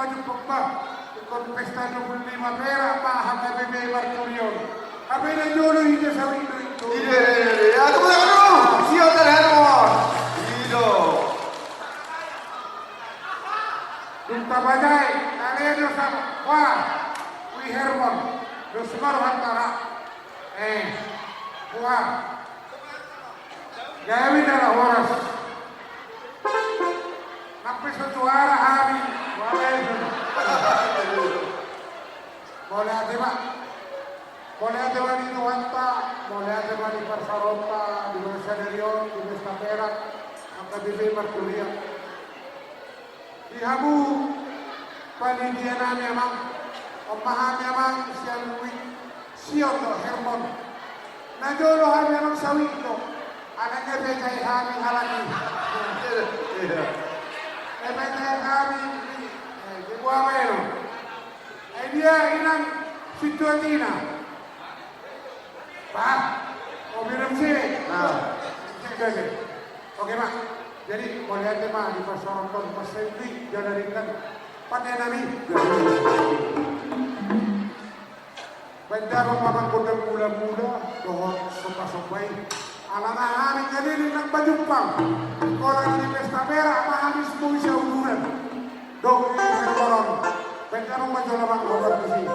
maju Pogba ikut pesta 25 perak Pak HKBP Marturion. Apa yang dulu hingga sawi itu? Iya, tunggu dulu. Siap dan Hermon. Ido. Dunta bajai, kalian dosa. Wah, Wi Hermon, dosa baru antara. Wah, Gawi darah waras. Sampai sejuara hari, boleh aja Pak. Boleh aja di Nuwanta, boleh aja di Persarota, di Masaderion, di Pesta Perak, HKBP Marturia. Di Habu, panidianan memang, pemahaman memang siang wik, Sioto Hermon. Najolo hari memang sawi itu, anaknya becai kami halaki. Becai kami di buah melo. Dia inang situatina. Pak, mau minum sih? Oke Pak, jadi boleh aja Pak di Pasaronton, Mas Hendri, jalaninkan pakai nami. Benda rumah kodang mula-mula, dohon sopa-sopai. Alang hari kadiri ng bajumpang. Orang di Pesta Perak, mahamis mo siya udunan. Dong, ini koron. Benda rumah jalabang koron di sini.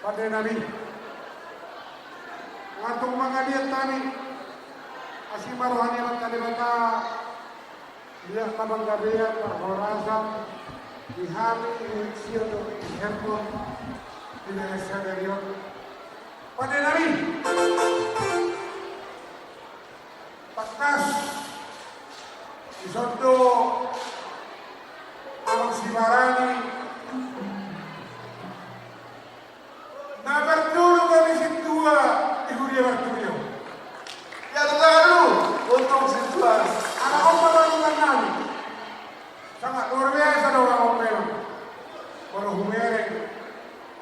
pada Nabi. Ngatong mga diyan tani, asing marohani ng kalimata, liyak tabang gabiyan, parahorasan, ihami, ihiksiyo, ihermon, pinayasya na yun. Pada Nabi, pagkas, isondo, ang simarani, na bertulong kami si Tua, Iguria Bartulio. Ya, tepuk tangan dulu untuk siswa. Anak ko pamalukan namin. Sangat luar biasa daw ang opera. Walau humereng,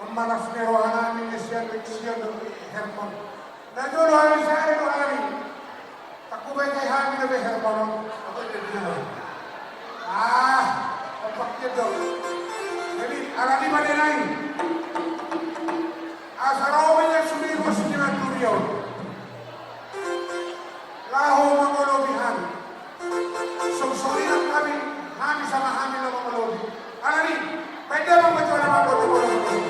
ang manas nerohan namin na siya ng Herman. Nadulo kami sa akin o amin. Takubay kay Hami na may Herman. Ako yung dito. Kapakya daw. Jadi, arali ba din ay? Asaraw niya sumibos ni Bartulio. Laho mangolobihan. Sungsurinan kami, kami sama kami na mangolobi. Alani, pwede mo ba ito na mangolobi?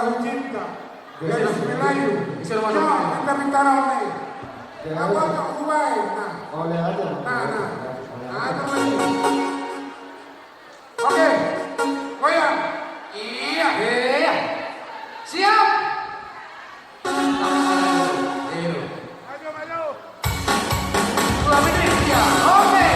jatuh cinta. Garis Melayu. Bisa rumah Ya, dong. kita minta nih. Apa tak kuai? Nah, Oleh aja. nah itu lagi. Oke, goyang. Iya. Iya. Siap. Maju, maju. Dua menit ya. Oke.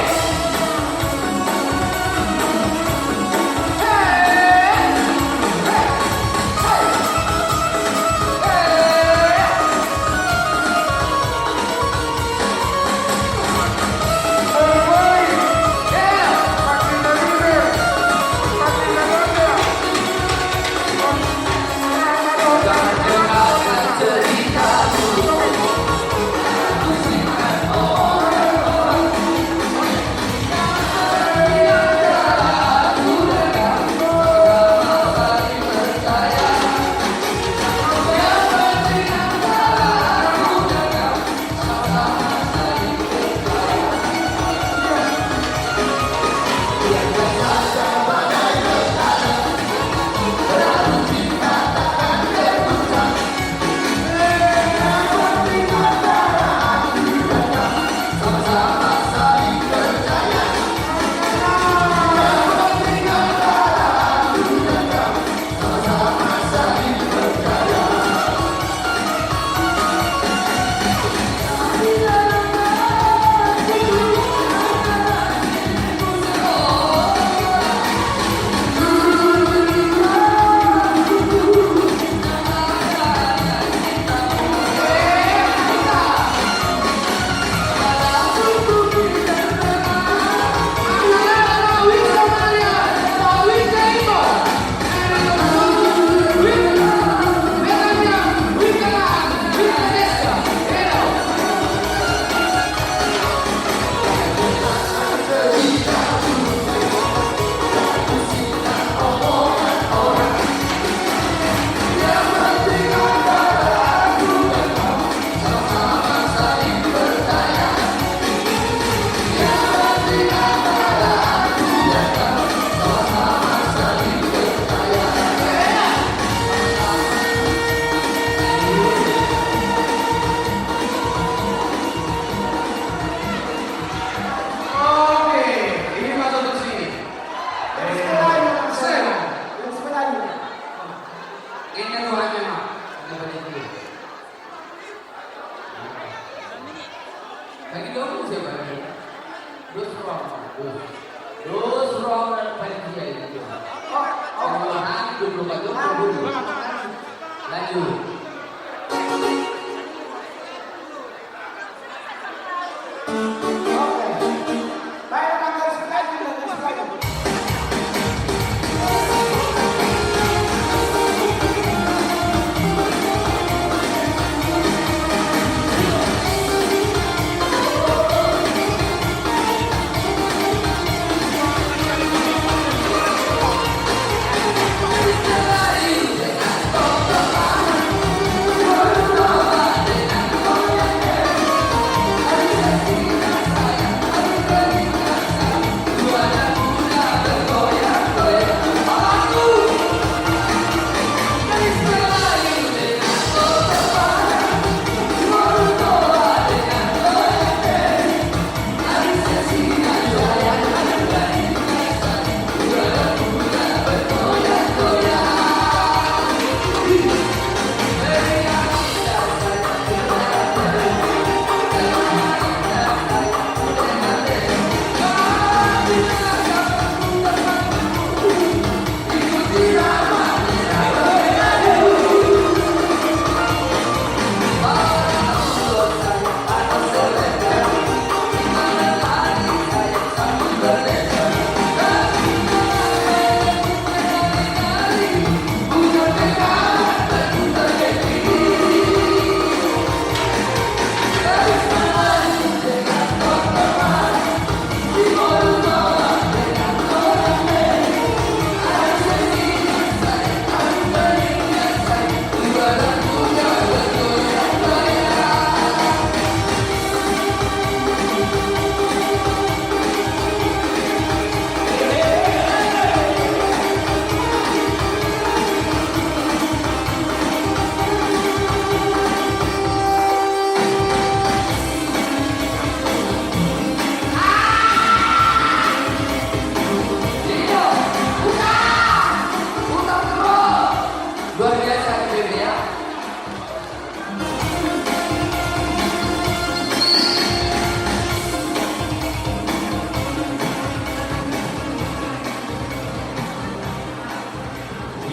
Lanjut.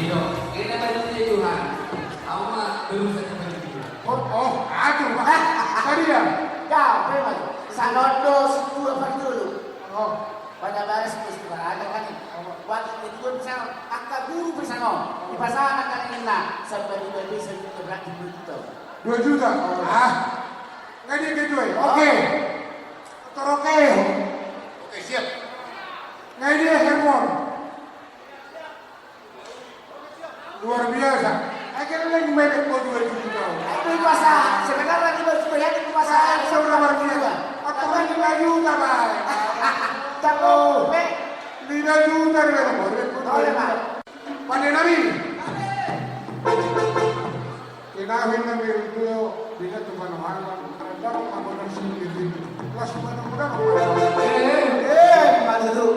Iyo, ini baju tujuan. Aku mah belum saja baju itu. Aduh, tadi ya. Kau memang sanodo sepuluh apa dulu. Oh, Pada baris itu ada kan. Waktu itu misal angka guru bersama di pasangan akan enak sampai dua bisa berarti begitu. 2 juta. Nggak dia gitu ya. Oke. Oke. Oke, siap. Nggak dia handphone. Luar biasa. Akhirnya lagi main kok 2 juta. Itu di pasangan. Sebenarnya di baju yang di pasangan Sudah luar biasa. Otoran 5 juta, Pak. Tahu, 5 juta di mana? Oleh Pak. Pandai Nabi. Kinawin na meron ko bila tumanahan dapat mabunan sendiri. Kelas mana mudah Malu.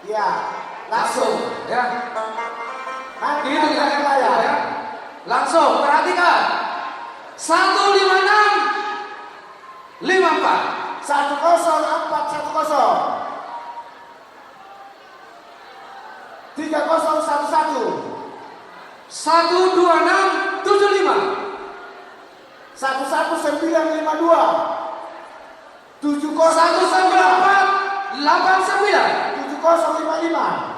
Ya, langsung. Ya, Mari itu kita kita mulai ya. Langsung perhatikan. 156 54. 10410. 3011. 126 75. 11952. 194 89. 7055.